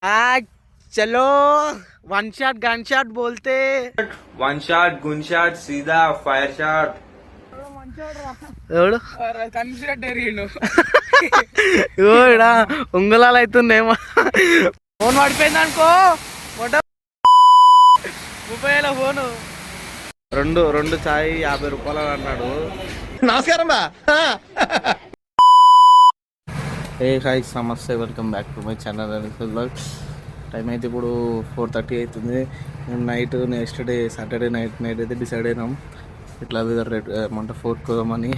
चलो one shot gun shot बोलते one shot गुन शॉट सीधा फायर शॉट ఎవడు ఇడా ఉంగలాలు అవుతుందేమో ఫోన్ పడిపోయింది అనుకో రూపాయల ఫోను రెండు చాయ్ 50 రూపాయలు అన్నాడు. నమస్కారం బా. ఏ హాయ్ నమస్తే, welcome back to my channel. Time అయితే ఇప్పుడు 4:30 అవుతుంది. మేము నైట్ నెక్స్ట్డే సాటర్డే నైట్ అయితే డిసైడ్ అయినాం ఇట్లా వెదర్ రేట్ మంట 4కి పోదామని.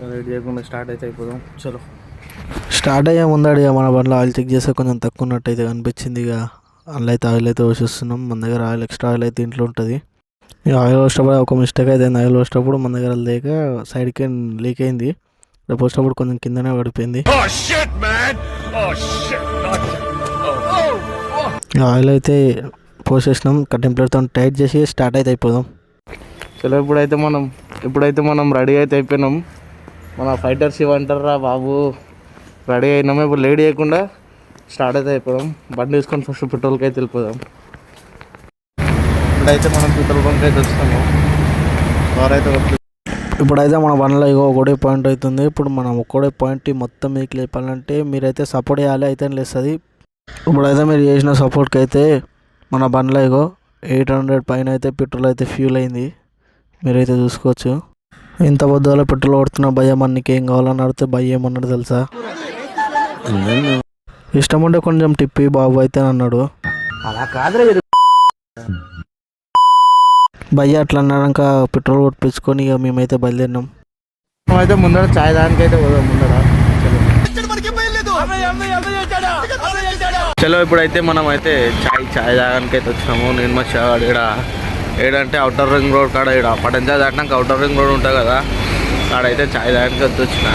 రెడీ చేయకుండా స్టార్ట్ అయితే అయిపోదాం. చలో స్టార్ట్ అయ్యే ముందాడు ఇక మన బండ్లో ఆయిల్ చెక్ చేస్తే కొంచెం తక్కువ ఉన్నట్టు అయితే కనిపించింది. ఇక అందులో అయితే ఆయిల్ అయితే పోసేస్తున్నాం. మన దగ్గర ఆయిల్ ఎక్స్ట్రా ఆయిల్ అయితే ఇంట్లో ఉంటుంది. ఇక ఆయిల్ పోసేటప్పుడు ఒక మిస్టేక్ అయితే ఆయిల్ పోసేటప్పుడు మన దగ్గర లేక సైడ్కి లీక్ అయింది. రేపు పోసేటప్పుడు కొంచెం కిందనే పడిపోయింది. ఆయిల్ అయితే పోసేసినాం. కటింగ్ ప్లేట్తో టైట్ చేసి స్టార్ట్ అయితే అయిపోదాం. చలో ఇప్పుడైతే మనం రెడీ అయితే అయిపోయినాం. మన ఫైటర్స్ ఇవ్వంటారా బాబు, రెడీ అయినాము. ఇప్పుడు లేట్ చేయకుండా స్టార్ట్ అయితే అయిపోదాం. బండి తీసుకొని ఫస్ట్ పెట్రోల్కి అయితే వెళ్ళిపోదాం. ఇప్పుడైతే మనం పెట్రోల్ బంక్ అయితే వస్తున్నాము. ఇప్పుడైతే మన బండ్లో ఇగో ఒకటే పాయింట్ అవుతుంది. ఇప్పుడు మనం ఒక్కడే పాయింట్ మొత్తం మీకు లేపాలంటే మీరైతే సపోర్ట్ చేయాలి, అయితే లేస్తుంది. ఇప్పుడైతే మీరు చేసిన సపోర్ట్కి అయితే మన బండ్లో ఇగో 800 పైన అయితే పెట్రోల్ అయితే ఫ్యూల్ అయింది. మీరైతే చూసుకోవచ్చు. ఇంత పొద్దులో పెట్రోల్ కొడుతున్న భయం అన్నికి ఏం కావాలని అడిగితే భయం ఏమన్నాడు తెలుసా? ఇష్టం ఉంటే కొంచెం టిప్పి బాబు అయితే అన్నాడు. అలా కాదు భయ్య అట్లా అన్నాక పెట్రోల్ కొట్టించుకొని ఇక మేమైతే బయలుదేరినాం. అయితే ముందర చాయ్ దానికైతే పోదాం ముందర. చలో ఇప్పుడైతే మనం అయితే చాయ్ దానికైతే వచ్చినాము. నేను మా చావాడు ఏడంటే అవుటర్ రింగ్ రోడ్ కాడ ఇక్కడ పటంచాయ్ దాటినాక అవుటర్ రింగ్ రోడ్ ఉంటుంది కదా, ఆడైతే చాయ్ దానికి అయితే వచ్చిన.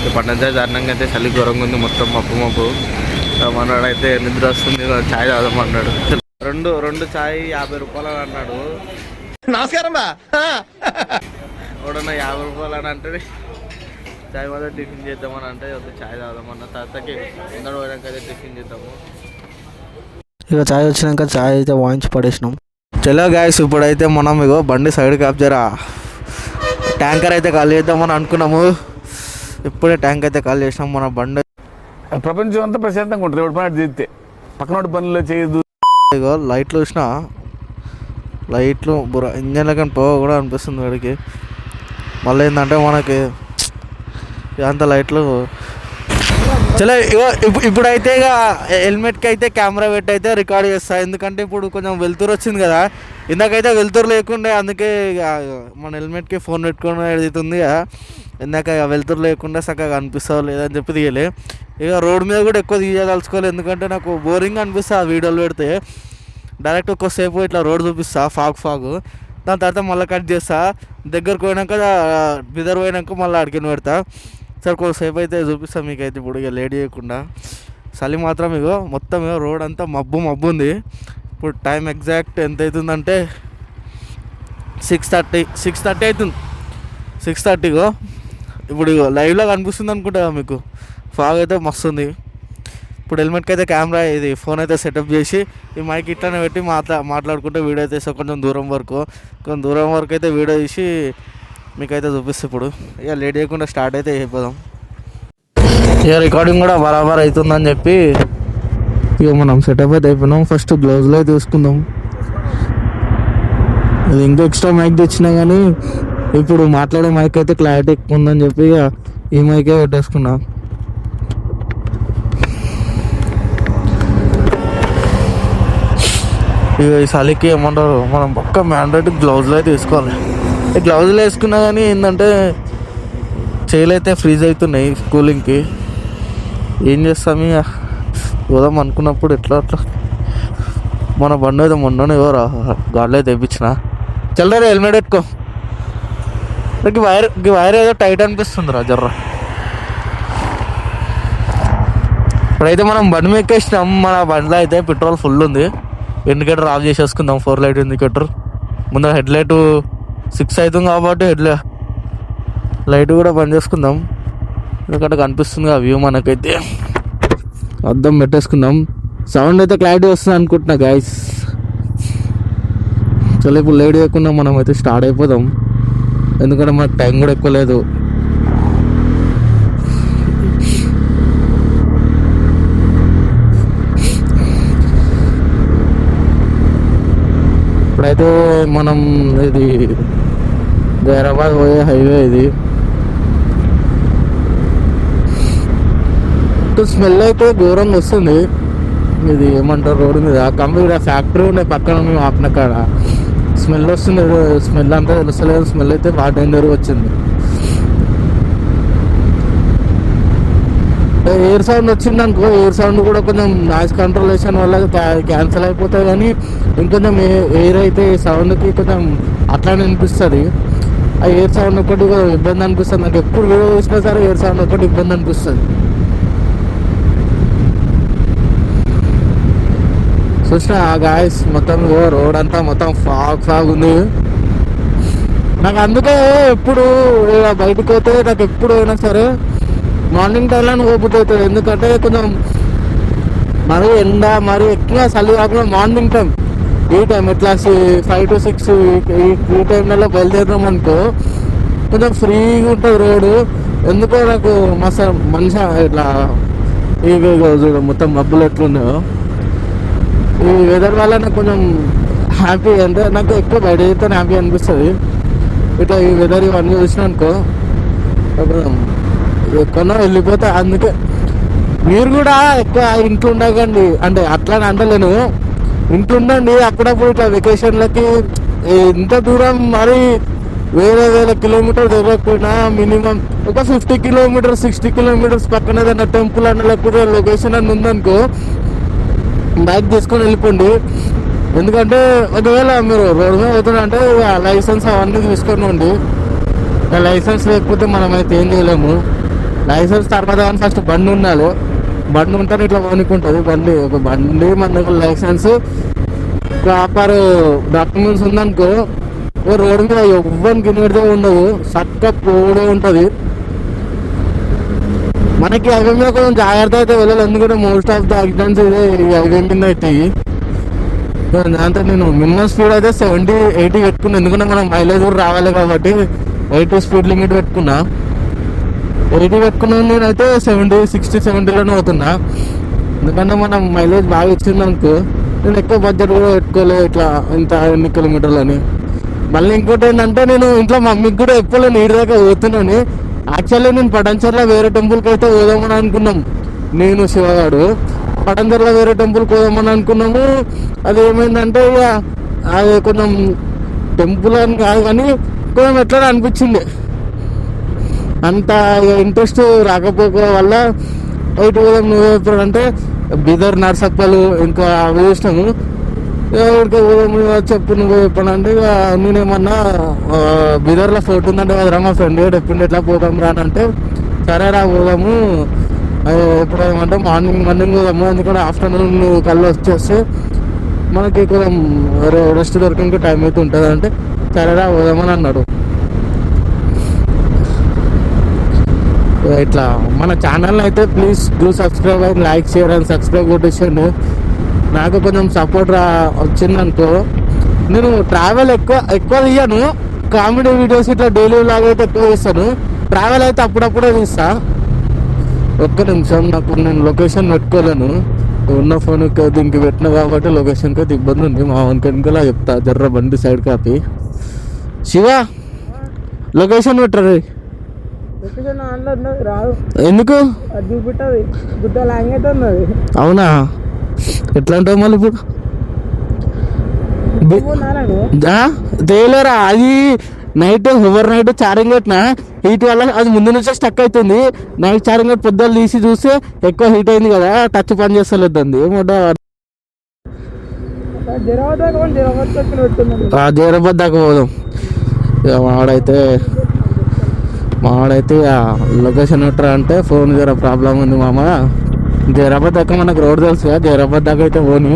ఈ పటంచాయ్ దాటినాక అయితే చలి ఘోరంగా ఉంది, మొత్తం మబ్బు మనవాడైతే నిద్ర వస్తుంది, చాయ్ తాగమన్నాడు. రెండు చాయ్ 50 రూపాయలు అన్నాడు. నమస్కారం బా. ఎవడన్నా 50 రూపాయలు అని అంటే చాయ్ మీద టిఫిన్ చేద్దామని అంటే చాయ్ తాగుదామన్న తర్వాతకి అందరూ పోయాక అయితే టిఫిన్ చేద్దాము. ఇక చాయ్ వచ్చినాక చాయ్ అయితే వాయించి పడేసినాం. చలో గాయస్, ఇప్పుడైతే మనం ఇగో బండి సైడ్ క్యాప్చరా ట్యాంకర్ అయితే కాల్ చేద్దామని అనుకున్నాము. ఇప్పుడే ట్యాంక్ అయితే కాల్ చేసినాం. మన బండి ప్రపంచం అంతా ప్రశాంతంగా ఉంటుంది ఎవరి పని చేస్తే, పక్కన పనులు చేయదు. ఇగో లైట్లు చూసినా, లైట్లు ఇంజన్ల కానీ పోవ కూడా అనిపిస్తుంది వాడికి. మళ్ళీ ఏంటంటే మనకి అంత లైట్లు. చలో ఇగో ఇప్పుడైతే ఇక హెల్మెట్కి అయితే కెమెరా పెట్టి అయితే రికార్డ్ చేస్తా. ఎందుకంటే ఇప్పుడు కొంచెం వెలుతురు వచ్చింది కదా, ఇందాకైతే వెలుతురు లేకుండే, అందుకే ఇక మన హెల్మెట్కి ఫోన్ పెట్టుకోవడం అవుతుంది కదా. ఇందాక వెలుతురు లేకుండా చక్కగా అనిపిస్తావు లేదని చెప్పి తీయలే. ఇక రోడ్ మీద కూడా ఎక్కువ తీయదలుచుకోలేదు, ఎందుకంటే నాకు బోరింగ్ అనిపిస్తుంది ఆ వీడియోలు పెడితే. డైరెక్ట్ ఒక్కసేపు ఇట్లా రోడ్ చూపిస్తా, ఫాగ్ దాని తర్వాత మళ్ళీ కట్ చేస్తా. దగ్గరకు పోయినాక బిదర్ పోయినాక మళ్ళీ అడిగిన పెడతా. సరే కొంతసేపు అయితే చూపిస్తాను మీకు. అయితే ఇప్పుడు ఇక లేట్ చేయకుండా చలి మాత్రం ఇగో మొత్తం ఇగో రోడ్ అంతా మబ్బు ఉంది. ఇప్పుడు టైం ఎగ్జాక్ట్ ఎంత అవుతుందంటే 6:30 అవుతుంది. 6:30 ఇగో ఇప్పుడు ఇగో లైవ్లో కనిపిస్తుంది అనుకుంటా మీకు. ఫాగ్ అయితే మస్తు ఉంది. ఇప్పుడు హెల్మెట్కి అయితే కెమెరా ఇది ఫోన్ అయితే సెటప్ చేసి ఈ మైక్ ఇట్లానే పెట్టి మాట్లాడుకుంటే వీడియో అయితే కొంచెం దూరం వరకు అయితే వీడియో తీసి మీకైతే చూపిస్తే. ఇప్పుడు ఇక లేట్ చేయకుండా స్టార్ట్ అయితే అయిపోదాం. ఇక రికార్డింగ్ కూడా బరాబర్ అవుతుందని చెప్పి ఇక మనం సెటప్ అయితే అయిపోయినాం. ఫస్ట్ గ్లౌజ్లో తీసుకుందాం. ఇది ఇంకా ఎక్స్ట్రా మైక్ తెచ్చినా కానీ ఇప్పుడు మాట్లాడే మైక్ అయితే క్లారిటీ ఎక్కువ ఉందని చెప్పి ఇక ఈ మైకే పెట్టేసుకున్నాం. ఇక ఈ చలికి ఏమంటారు, మనం పక్క మ్యాండేట్ గ్లౌజ్లో అయితే తీసుకోవాలి. ఈ గ్లౌజులు వేసుకున్నా కానీ ఏంటంటే చేతులు అయితే ఫ్రీజ్ అవుతున్నాయి కూలింగ్కి. ఏం చేస్తాం ఇక పోదాం అనుకున్నప్పుడు ఎట్లా మన బండి అయితే మొన్ననే ఎవరు గాడ్లో అయితే తెప్పించిన. చల్లరా హెల్మెట్ పెట్టుకో. వైర్ ఏదో టైట్ అనిపిస్తుంది రా జర్ర. ఇప్పుడైతే మనం బండి మీద ఎక్కేసినాం. మన బండిలో అయితే పెట్రోల్ ఫుల్ ఉంది. ఇండికేటర్ ఆఫ్ చేసేసుకుందాం. 4 లైట్ ఇండికేటర్ ముందర హెడ్ లైట్ 6 అవుతుంది కాబట్టి లైట్ కూడా బంద్ చేసుకుందాం, ఎందుకంటే కనిపిస్తుంది ఆ వ్యూ మనకైతే. అద్దం పెట్టేసుకున్నాం. సౌండ్ అయితే క్లారిటీ వస్తుంది అనుకుంటున్నా గైస్. చలో ఇప్పుడు లేట్ చేయకుండా మనం అయితే స్టార్ట్ అయిపోదాం, ఎందుకంటే మనకు టైం కూడా ఎక్కువ లేదు. ఇప్పుడైతే మనం ఇది జైరాబాద్ పోయే హైవే ఇది. స్మెల్ అయితే ఘోరంగా వస్తుంది. ఇది ఏమంటారు రోడ్డు మీద కంప్లీట్ ఫ్యాక్టరీ ఉండే పక్కన మేము ఆపిన కాడ స్మెల్ వస్తుంది. స్మెల్ అంతా తెలుస్తలేదు, స్మెల్ అయితే బాగా డేంజర్ వచ్చింది. ఎయిర్ సౌండ్ వచ్చింది అనుకో, ఎయిర్ సౌండ్ కూడా కొంచెం నాయిస్ కంట్రోలేషన్ వల్ల క్యాన్సిల్ అయిపోతుంది, కానీ ఇంకొంచెం ఎయిర్ అయితే సౌండ్కి కొంచెం అట్లానే అనిపిస్తుంది. ఆ ఎయిర్ సౌండ్ ఒకటి ఇబ్బంది అనిపిస్తుంది నాకు. ఎప్పుడు వీడియో చూసినా సరే ఎయిర్ సౌండ్ ఒకటి ఇబ్బంది అనిపిస్తుంది. చూసిన గాయస్ మొత్తం రోడ్ అంతా మొత్తం ఫాగ్ ఉంది. నాకు అందుకే ఎప్పుడు బయటకు పోతే నాకు ఎప్పుడు అయినా సరే మార్నింగ్ టైంలో పోపుతుంది. ఎందుకంటే కొంచెం మరీ ఎండ మరీ ఎక్కువ చలి కాకుండా మార్నింగ్ టైం, ఈ టైం ఇట్లా 5 to 6 ఈ టైంలలో బయలుదేరినాం అనుకో కొంచెం ఫ్రీగా ఉంటుంది రోడ్డు. ఎందుకో నాకు మస్తు మంచిగా ఇట్లా ఈ చూడ మొత్తం మబ్బులు ఎట్లున్నాయో ఈ వెదర్ వల్ల నాకు కొంచెం హ్యాపీ, అంటే నాకు ఎక్కువ బయట చేస్తే హ్యాపీ అనిపిస్తుంది. ఇట్లా ఈ వెదర్ ఇవన్నీ చూసినా అనుకో ఎక్కడో వెళ్ళిపోతా. అందుకే మీరు కూడా ఎక్కువ ఇంట్లో ఉండకండి, అంటే అట్లా అంటలేను, ఇంట్లో ఉండండి. అప్పుడప్పుడు ఇట్లా వెకేషన్లకి ఎంత దూరం మరి వేల కిలోమీటర్ తిరగకపోయినా మినిమం ఒక 50 kilometers 60 kilometers పక్కన ఏదైనా టెంపుల్ అన్న లేకపోతే లొకేషన్ అని ఉందనుకో బైక్ తీసుకొని వెళ్ళిపోండి. ఎందుకంటే ఒకవేళ మీరు రోడ్డు మీద పోతున్నారంటే లైసెన్స్ అవన్నీ తీసుకొని ఉండి, లైసెన్స్ లేకపోతే మనం అయితే ఏం చేయలేము. లైసెన్స్ తర్వాత కానీ ఫస్ట్ బండి ఉండాలి. బండి ఉంటేనే ఇట్లా పోనీకుంటుంది బండి. ఒక బండి మన దగ్గర లైసెన్స్ ప్రాపర్ డాక్యుమెంట్స్ ఉందనుకో రోడ్డు మీద ఎవ్వరికి గిన్నెడితే ఉండదు, చక్కగా పోడే ఉంటుంది. మనకి హైవే మీద కొంచెం జాగ్రత్త అయితే వెళ్ళాలి, ఎందుకంటే మోస్ట్ ఆఫ్ ద యాక్సిడెంట్స్ ఇదే హైవే కింద అవుతాయి. దాంతో నేను మినిమం స్పీడ్ అయితే 70-80 పెట్టుకున్నా, ఎందుకంటే మనం మైలేజ్ కూడా రావాలి కాబట్టి 80 స్పీడ్ లిమిట్ పెట్టుకున్నా. 80 పెట్టుకున్నాను నేనైతే 60-70లోనే అవుతున్నా. ఎందుకంటే మనం మైలేజ్ బాగా ఇచ్చింది అనుకో నేను ఎక్కువ బడ్జెట్ కూడా పెట్టుకోలేదు ఇట్లా ఇంత ఎన్ని కిలోమీటర్లని. మళ్ళీ ఇంకోటి ఏంటంటే నేను ఇంట్లో మమ్మీకి కూడా ఎప్పుడు నీటి దాకా పోతున్నాను. యాక్చువల్లీ నేను పటంచర్లో వేరే టెంపుల్కి అయితే పోదామని అనుకున్నాం, నేను శివగాడు పటంచర్లో వేరే టెంపుల్కి పోదామని అనుకున్నాము. అది ఏమైందంటే ఇక అది కొంచెం టెంపుల్ అని కాదు కానీ కొంచెం ఎట్లా అనిపించింది, అంత ఇంట్రెస్ట్ రాకపోక వల్ల ఇటు పోదాం. నువ్వు ఎప్పుడంటే బీదర్ నర్సప్పలు ఇంకా అవి చూసినాము. ఎవరికి చెప్పు నువ్వు చెప్పానంటే ఇక నేనేమన్నా బీదర్లో ఫోర్ట్ ఉందంటే కదరా మా ఫ్రెండ్ ఎప్పుడు ఎట్లా పోదాం రా అంటే సరే రా పోదాము, ఎప్పుడు ఏమంటే మార్నింగ్ పోదాము, ఎందుకంటే ఆఫ్టర్నూన్ కళ్ళు వచ్చేస్తే మనకి కొంచెం రెస్ట్ దొరికింక టైం అయితే ఉంటుంది అంటే సరే రా పోదామని అన్నాడు. ఇట్లా మన ఛానల్ అయితే please do subscribe and like share and subscribe కొట్టేసాను. నాకు కొంచెం సపోర్ట్ వచ్చిందనుకో నేను ట్రావెల్ ఎక్కువ తీయను, కామెడీ వీడియోస్ ఇట్లా డైలీ లాగా అయితే ఎక్కువ తీస్తాను. ట్రావెల్ అయితే అప్పుడప్పుడే తీస్తా. ఒక్క నిమిషం, నాకు నేను లొకేషన్ పెట్టుకోలేను, ఉన్న ఫోన్ దీనికి పెట్టినా కాబట్టి లొకేషన్కి అయితే ఇబ్బంది ఉంది. మా వన్కి వెనుకలా చెప్తా, జర్ర బండి సైడ్ కాపీ. శివ లొకేషన్ పెట్టరు. ఎందుకు అవునా? ఎట్లా అంటావు మళ్ళీ ఇప్పుడు తేలేరా? అది నైట్ ఓవర్ నైట్ ఛార్జింగ్ పెట్టినా హీట్ వల్ల అది ముందు నుంచే స్టక్ అవుతుంది. నైట్ ఛార్జింగ్ పెట్టి పొద్దున్న తీసి చూస్తే ఎక్కువ హీట్ అయింది కదా, టచ్ పని చేస్తలేదండి. ఏమో జైరాబాద్ దాకా పోదాం. మావాడైతే లొకేషన్ పెట్టరా అంటే ఫోన్ జర ప్రాబ్లం ఉంది మామ, జైరాబాద్ దాకా మనకు రోడ్ తెలుసు కదా, జైరాబాద్ దాకా అయితే పోను.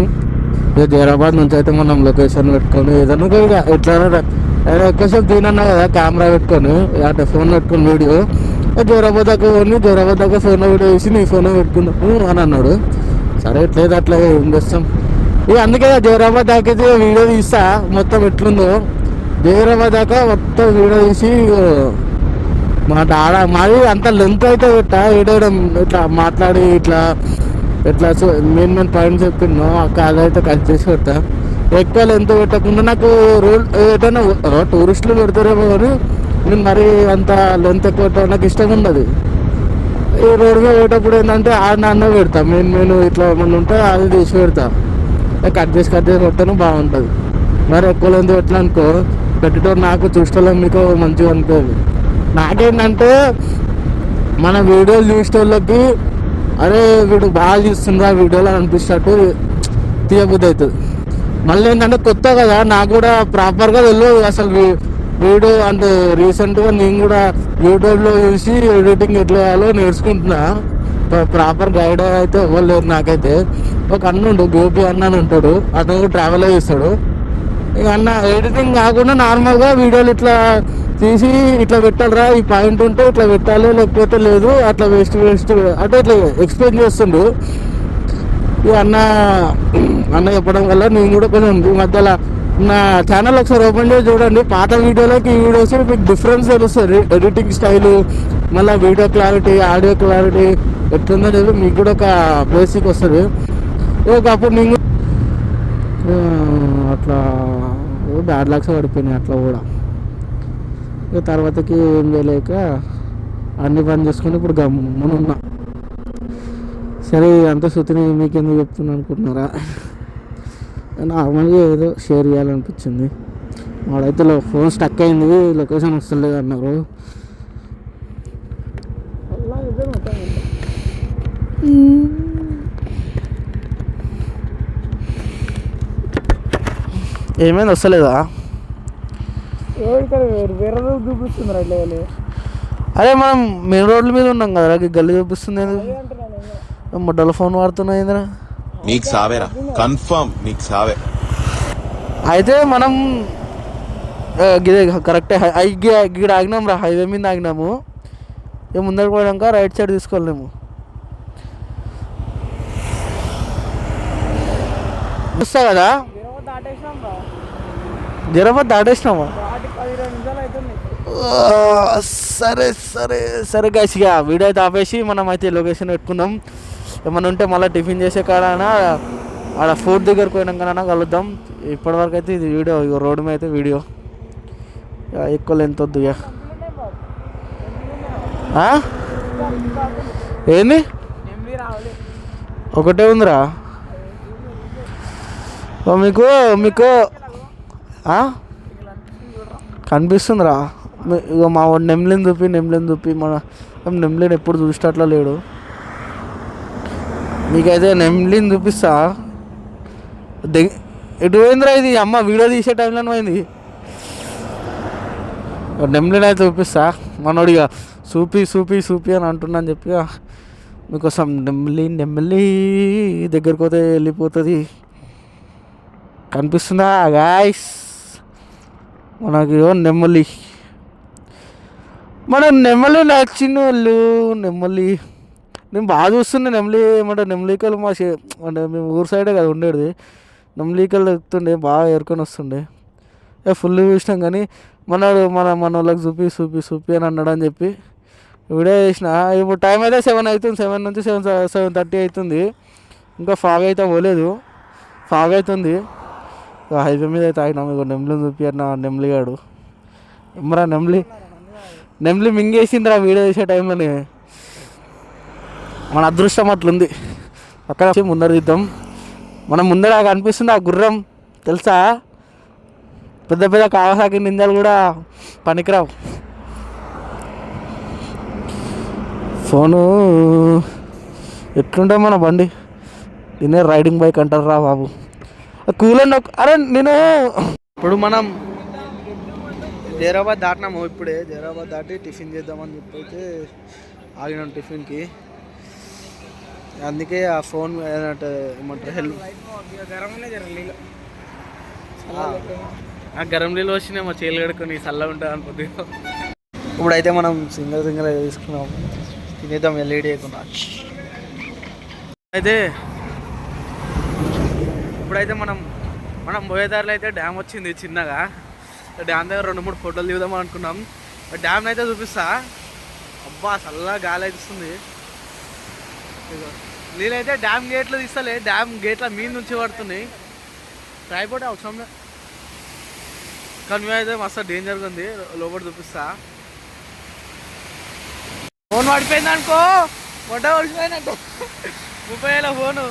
ఇక జైరాబాద్ నుంచి అయితే మనం లొకేషన్ పెట్టుకొని ఏదన్నా ఇక ఎట్లా ఎక్కువసేపు దీనన్నా కదా కెమెరా పెట్టుకొని అంటే ఫోన్ పెట్టుకొని వీడియో జోరాబాద్ దాకా పోని, జోరాబాద్ దాకా ఫోన్లో వీడియో తీసి నీ ఫోన్లో పెట్టుకుందాము అని అన్నాడు. సరే ఎట్లేదు అట్లా ఏం చేస్తాం ఇక. అందుకే జోరాబాద్ దాకా అయితే వీడియో తీస్తా మొత్తం ఎట్లుందో. జోరాబాద్ దాకా మొత్తం వీడియో తీసి మాది అంత లెంత్ అయితే పెట్టా ఏడవడం ఇట్లా మాట్లాడి ఇట్లా ఎట్లా మెయిన్ పాయింట్స్ చెప్పిందో అదైతే కట్ చేసి పెట్టా. ఎక్కువ లెంత్ పెట్టకుండా నాకు ఏదైనా టూరిస్టులు పెడతారేమో కానీ నేను మరీ అంత లెంత్ ఎక్కువ పెట్టడం నాకు ఇష్టం ఉండదు. ఈ రోడ్డు మీద పెట్టేటప్పుడు ఏంటంటే నాన్న పెడతా మెయిన్ ఇట్లా ఏమన్నా ఉంటే అది తీసి పెడతా. కట్ చేసి పెట్టాను బాగుంటుంది. మరి ఎక్కువ లెంత్ పెట్టినా అనుకో పెట్టేటప్పుడు నాకు చూసుకోవాలి మీకు మంచిగా అనుకోదు. నాకేంటంటే మన వీడియోలు చూసేటోళ్ళకి అరే వీడు బాగా చూస్తుందా వీడియోలో అనిపిస్తట్టు తీయబుద్ధి అవుతుంది. మళ్ళీ ఏంటంటే కొత్త కదా నాకు కూడా ప్రాపర్గా తెలియదు అసలు వీడియో అంటే రీసెంట్గా నేను కూడా యూట్యూబ్లో చూసి ఎడిటింగ్ ఎట్లా చేయాలో నేర్చుకుంటున్నా. ప్రాపర్ గైడ్ అయితే ఎవరు లేరు నాకైతే. ఒక అన్నుండు గోపి అన్న అని ఉంటాడు, అతను ట్రావెల్ చేస్తాడు. ఇక అన్న ఎడిటింగ్ కాకుండా నార్మల్గా వీడియోలు ఇట్లా తీసి ఇట్లా పెట్టాలరా ఈ పాయింట్ ఉంటే ఇట్లా పెట్టాలి లేకపోతే లేదు అట్లా వేస్ట్ అంటే ఇట్లా ఎక్స్ప్లెయిన్ చేస్తుండు. ఇక అన్న చెప్పడం వల్ల నేను కూడా కొంచెం ఈ మధ్యలో నా ఛానల్ ఒకసారి ఓపెన్ చేసి చూడండి. పాత వీడియోలోకి ఈ వీడియోస్ మీకు డిఫరెన్స్ తెలుస్తుంది. ఎడిటింగ్ స్టైలు మళ్ళీ వీడియో క్లారిటీ ఆడియో క్లారిటీ ఎట్లుందో లేదు మీకు కూడా ఒక బేసిక్ వస్తుంది. ఒకప్పుడు నేను అట్లా బ్యాడ్ లక్స్ పడిపోయినాయి అట్లా కూడా. ఇక తర్వాతకి ఏం చేయలేక అన్ని పని చేసుకుని ఇప్పుడు గమ్మున ఉన్నా. సరే అంత శృతిని మీకు ఎందుకు చెప్తున్నా అనుకుంటున్నారా? నార్మల్గా ఏదో షేర్ చేయాలనిపించింది. వాడైతే ఫోన్ స్టక్ అయింది లొకేషన్ వస్తలేదు అన్నారు. ఏమైంది వస్తలేదా? వేరే రోజు చూపిస్తుంది అట్లా. అదే మనం మెయిన్ రోడ్ల మీద ఉన్నాం కదా గల్లీ చూపిస్తుంది. మొడ్డల ఫోన్ వాడుతున్నాయి ఏందిరా? నీకు సావేరా కన్ఫర్మ్ నీకు సావే. అయితే మనం గిదే కరెక్టే గిడ ఆగినాం రా, హైవే మీద ఆగినాము. ఇక ముందరకు పోయాక రైట్ సైడ్ తీసుకోలేము. వస్తా కదా జరాబాద్ దాటేసినామా? సరే సరే సరే గైస్, ఇక వీడియో అయితే ఆపేసి మనం అయితే లొకేషన్ పెట్టుకుందాం. ఏమన్నా ఉంటే మళ్ళీ టిఫిన్ చేసే కాడనా ఆడ ఫుడ్ దగ్గరకు పోయినాకైనా కలుద్దాం. ఇప్పటివరకు అయితే ఇది వీడియో, ఇక రోడ్డు మీద అయితే వీడియో ఎక్కువ లెంత్ వద్దు. ఇక ఏంది ఒకటే ఉందిరా మీకు మీకు కనిపిస్తుందిరా? ఇక మా వాడు నెమ్లిని చూపి మన నెమ్లిని ఎప్పుడు చూసేటట్లా లేడు. మీకైతే నెమ్లిని చూపిస్తా. ఎటు పోయిందిరా ఇది? అమ్మ వీడియో తీసే టైంలోనే పోయింది. నెమ్లిని అయితే చూపిస్తా. మనోడిగా సూపి అని అంటున్నాను చెప్పి మీకోసం నెమ్లి దగ్గరికి పోతే వెళ్ళిపోతుంది. కనిపిస్తుందా గాయ్స్? మనకి నెమ్మలి నెమ్మలి నచ్చిన వాళ్ళు నెమ్మలి నేను బాగా చూస్తుండే. నెమ్మలి ఏమంటే నెమ్మలికలు అంటే మేము ఊరు సైడే కదా ఉండేది. నెమ్మలికలు ఎక్కుతుండే బాగా ఏరుకొని వస్తుండే. ఫుల్ చూసినాం కానీ మన వాళ్ళకి చూపి అని అన్నాడు అని చెప్పి వీడియో చేసిన. ఇప్పుడు టైం అయితే 7 అవుతుంది. 7 నుంచి 7:30 అవుతుంది. ఇంకా ఫాగ్ అయితే పోలేదు, ఫాగ్ అవుతుంది. హైవే మీద అయితే ఆగినాము. ఇక నెమ్లిని చూపి అన్న నెమ్లిగాడు ఎమ్మరా నెమ్లి మింగేసిందిరా వీడియో చేసే టైంలోనే. మన అదృష్టం అట్లుంది. అక్కడ ముందర తీద్దాం. మనం ముందర కనిపిస్తుంది ఆ గుర్రం తెలుసా? పెద్ద కావాసాకి నింజాలు కూడా పనికిరావు. ఫోను ఎట్లుంటాం మన బండి, దీన్నే రైడింగ్ బైక్ అంటారు రా బాబు. కూలండి. అరే నేను ఇప్పుడు మనం జైరాబాద్ దాటినాము. ఇప్పుడే జైరాబాద్ దాటి టిఫిన్ చేద్దామని చెప్పి అయితే ఆగినాం టిఫిన్కి. అందుకే ఆ ఫోన్ ఏమంటారు హెల్ప్ గరం నీళ్ళు వచ్చినాయి మా చేలు కడుకొని చల్లగా ఉంటుంది అనుకుంది. ఇప్పుడైతే మనం సింగల్ తీసుకున్నాం, తినేద్దాం ఎల్ఈడి అయిపోయినా. అయితే ఇప్పుడైతే మనం పోయేదారిలో అయితే డ్యామ్ వచ్చింది చిన్నగా. డ్యామ్ దగ్గర 2-3 ఫోటోలు దిగుదాం అనుకున్నాం. డ్యామ్ని అయితే చూపిస్తా. అబ్బా చల్లగా గాలి అయితే వస్తుంది. నేనైతే డ్యామ్ గేట్లో తీస్తలే, డ్యామ్ గేట్ల మీద నుంచి పడుతున్నాయి. ట్రైపోర్ట్ అవసరం కానీ అయితే మస్తు డేంజర్గా ఉంది. లోపల చూపిస్తా. ఫోన్ పడిపోయింది అనుకో, మొట్ట పడిపోయినట్టు 30,000 ఫోను.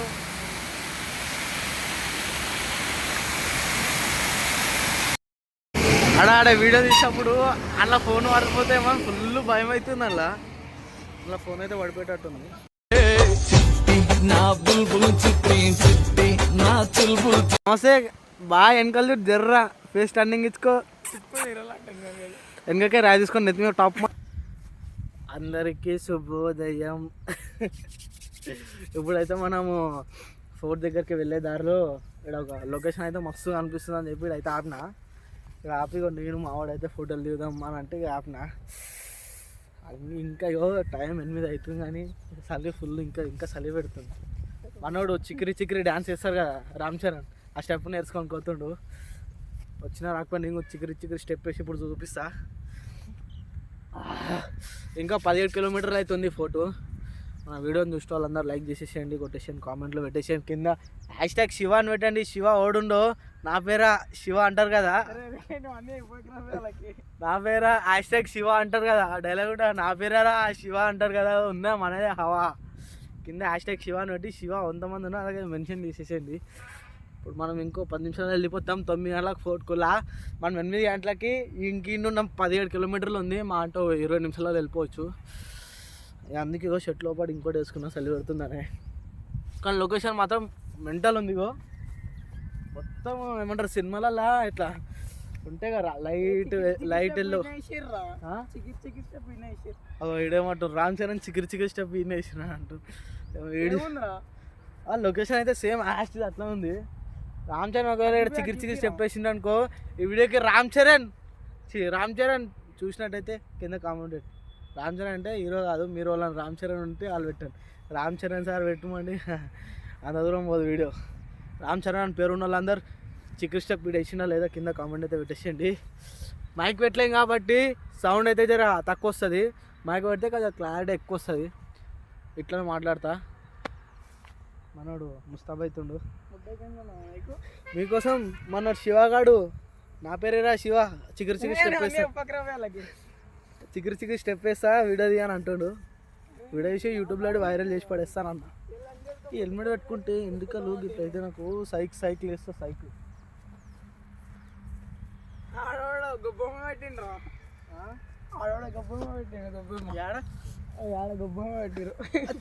ఆడ వీడియో తీసినప్పుడు అలా ఫోన్ పడిపోతే ఏమో ఫుల్ భయం అవుతుంది. అలా ఫోన్ అయితే పడిపోయేటట్టుంది. నమస్తే బాగా వెనకాల జర్రా ఫేస్ టర్నింగ్ ఇచ్చుకో, వెనకకే రాయి తీసుకొని నెత్తి మీద టాప్. అందరికీ శుభోదయం. ఇప్పుడైతే మనము ఫోర్ట్ దగ్గరికి వెళ్ళే దారిలో ఇక్కడ ఒక లొకేషన్ అయితే మస్తు అనిపిస్తుంది అని చెప్పి అయితే ఆపిన. ఇక ఆపి నేను మావాడైతే ఫోటోలు దిగుదాం అని అంటే ఇక ఆపిన. అన్నీ ఇంకా టైం 8 అవుతుంది కానీ చలి ఫుల్ ఇంకా చలి పెడుతుంది. మనోడు చిక్కిరి డ్యాన్స్ చేస్తారు కదా రామ్ చరణ్, ఆ స్టెప్ నేర్చుకొని కొత్తుండు. వచ్చినా రాకపోయినా నేను చిక్కిరి స్టెప్ వేసి ఇప్పుడు చూపిస్తా. ఇంకా 17 కిలోమీటర్లు అవుతుంది ఫోటో. మన వీడియోని చూస్తే వాళ్ళందరూ లైక్ చేసేసేయండి, కొట్టేసేయండి, కామెంట్లో పెట్టేసేయండి. కింద #, శివ అని పెట్టండి. శివ ఓడుండో నా పేరా శివ అంటారు కదా, నా పేరా #, శివ అంటారు కదా. డైలాగ్ కూడా నా పేరా శివ అంటారు కదా, ఉందా మనదే హవా. కింద #, శివ అని పెట్టి శివ 100 మంది ఉన్నా అలాగే మెన్షన్ చేసేసేయండి. ఇప్పుడు మనం ఇంకో 10 నిమిషాలు వెళ్ళిపోతాం. 9 గంటలకు ఫోర్ట్కులా, మనం 8 గంటలకి ఇంకిండు 17 కిలోమీటర్లు ఉంది. మా అంటే 20 నిమిషాల్లో వెళ్ళిపోవచ్చు. అందుకే షర్ట్ లోపల ఇంకోటి వేసుకున్నా చలి పెడుతుందనే. కానీ లొకేషన్ మాత్రం మెంటల్ ఉంది. మొత్తం ఏమంటారు సినిమాలలో ఇట్లా ఉంటాయి కదా, లైట్ ఎల్లో ఇడేమంటారు రామ్ చరణ్ చికిరి స్టెప్ వినేసిన అంటూ. లొకేషన్ అయితే సేమ్ యాస్ట్ అట్లా ఉంది. రామ్ చరణ్ ఒకవేళ చికిరి స్టెప్ వేసిండు అనుకో, ఈ వీడియోకి రామ్ చరణ్ చూసినట్టయితే కింద కామెంట్ పెట్టి. రామ్ చరణ్ అంటే హీరో కాదు, మీరు వాళ్ళని రామ్ చరణ్ ఉంటే వాళ్ళు పెట్టండి. రామ్ చరణ్ సార్ పెట్టమండి, అంత దూరం పోదు వీడియో. రామ్ చరణ్ అని పేరు ఉన్న వాళ్ళందరూ చికెన్ స్టెప్ వీడియో వేసినా లేదా కింద కామెంట్ అయితే పెట్టేసేయండి. మైక్ పెట్టలేం కాబట్టి సౌండ్ అయితే జర తక్కువ వస్తుంది. మైక్ పెడితే కొంచెం క్లారిటీ ఎక్కువ వస్తుంది. ఇట్లా మాట్లాడతా. మనోడు ముస్తాబ్ అవుతుండు మీకోసం. మన శివగాడు నా పేరేరా శివ, చికెన్ స్టెప్ వేస్తా, చికెన్ స్టెప్ వేస్తా వీడియో తీయని అంటాడు. వీడియో తీసి యూట్యూబ్లో వైరల్ చేసి పడేస్తానన్న. ఈ హెల్మెట్ పెట్టుకుంటే ఎందుకలు ఇట్లయితే నాకు సైకిల్ వేస్తా. సైకిల్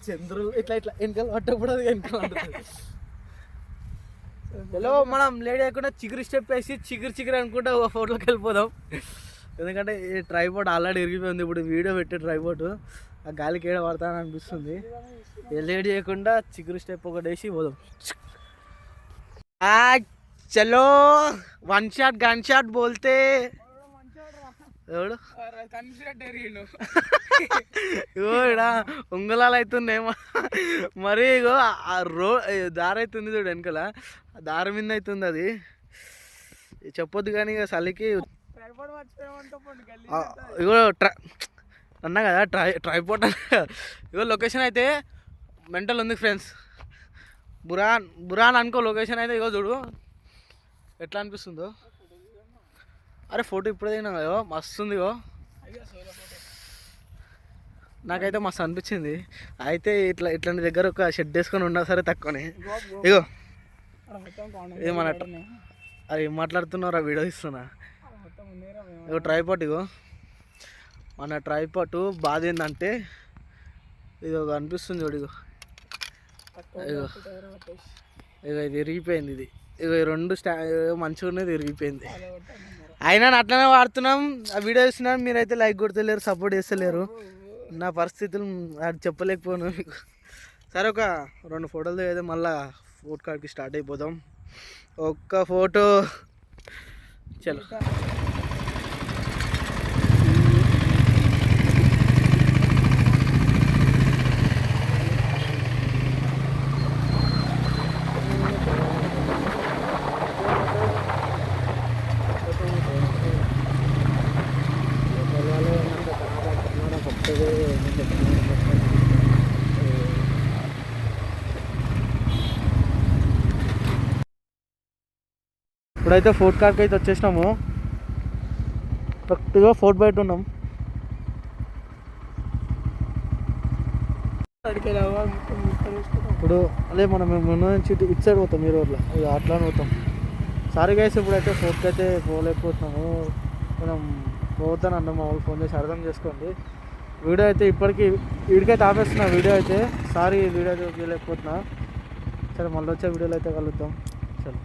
చంద్రు ఇట్లా వెనకాల పట్టప్పుడు అది వెనకాల హలో. మనం లేట్ అయ్యకుండా చికెన్ స్టెప్ వేసి చికెన్ అనుకుంటే ఒక ఫోటోకి వెళ్ళిపోదాం. ఎందుకంటే ఈ ట్రైపోర్ట్ ఆల్రెడీ ఇరిగిపోయింది. ఇప్పుడు వీడియో పెట్టే ట్రైపోర్ట్ ఆ గాలికి ఏడ పడతానని అనిపిస్తుంది. లేట్ చేయకుండా చిగురు స్టెప్ ఒకటి వేసి పోదాం. చలో 1 షాట్ గన్ షాట్ బోల్తే ఎవడు ఇగో ఉంగలాలు అవుతున్నాయి మరి. ఇగో ఆ దారి అవుతుంది చూడు వెనకాల, దారి మీద అవుతుంది. అది చెప్పొద్దు కానీ ఇక చలికి ఇగో అన్నా కదా ట్రైపోర్ట్. ఇగో లొకేషన్ అయితే మెంటల్ ఉంది ఫ్రెండ్స్. బురాన్ అనుకో లొకేషన్ అయితే. ఇగో చూడు ఎట్లా అనిపిస్తుందో. అరే ఫోటో ఇప్పుడే దిగినా కదా, మస్తు ఉంది. ఇగో నాకైతే మస్తు అనిపించింది. అయితే ఇట్లాంటి దగ్గర ఒక షెడ్ వేసుకొని ఉన్నా సరే తక్కువనే. ఇగో ఏమన్నా అది ఏం మాట్లాడుతున్నారా, వీడియో ఇస్తున్నా. ఇగో ట్రైపాట్. ఇగో మన ట్రైపాట్ బాధ ఏంటంటే ఇది ఒక అనిపిస్తుంది చూడు. ఇగో ఇది విరిగిపోయింది. ఇగో ఈ 2 మంచిగా ఉన్నది విరిగిపోయింది. అయినా అట్లనే వాడుతున్నాం, ఆ వీడియో ఇస్తున్నాను. మీరైతే లైక్ కొడతలేరు, సపోర్ట్ చేస్తలేరు. నా పరిస్థితులు అది చెప్పలేకపోయాను మీకు. సరే ఒక 2 ఫోటోలు అయితే మళ్ళీ ఫోర్ట్ కార్డ్కి స్టార్ట్ అయిపోదాం. ఒక్క ఫోటో చలో. ఇప్పుడైతే ఫోర్ట్ కార్కి అయితే వచ్చేసినాము. కరెక్ట్గా ఫోర్ట్ బయట ఉన్నాం. ఇప్పుడు అదే మనం ముందు నుంచి ఇటు సైడ్ పోతాం ఈ రోడ్లో, ఇక అట్లానే పోతాం. సారీ గైస్, ఇప్పుడైతే ఫోర్ట్కి అయితే పోలేకపోతున్నాము. మనం పోతాను అన్న మా వాళ్ళు ఫోన్ చేసి అర్థం చేసుకోండి. వీడియో అయితే ఇప్పటికీ వీడికైతే ఆపేస్తున్నా వీడియో అయితే. సారీ వీడియో అయితే లేకపోతున్నా. సరే మళ్ళీ వచ్చే వీడియోలో అయితే కలుద్దాం. సరే.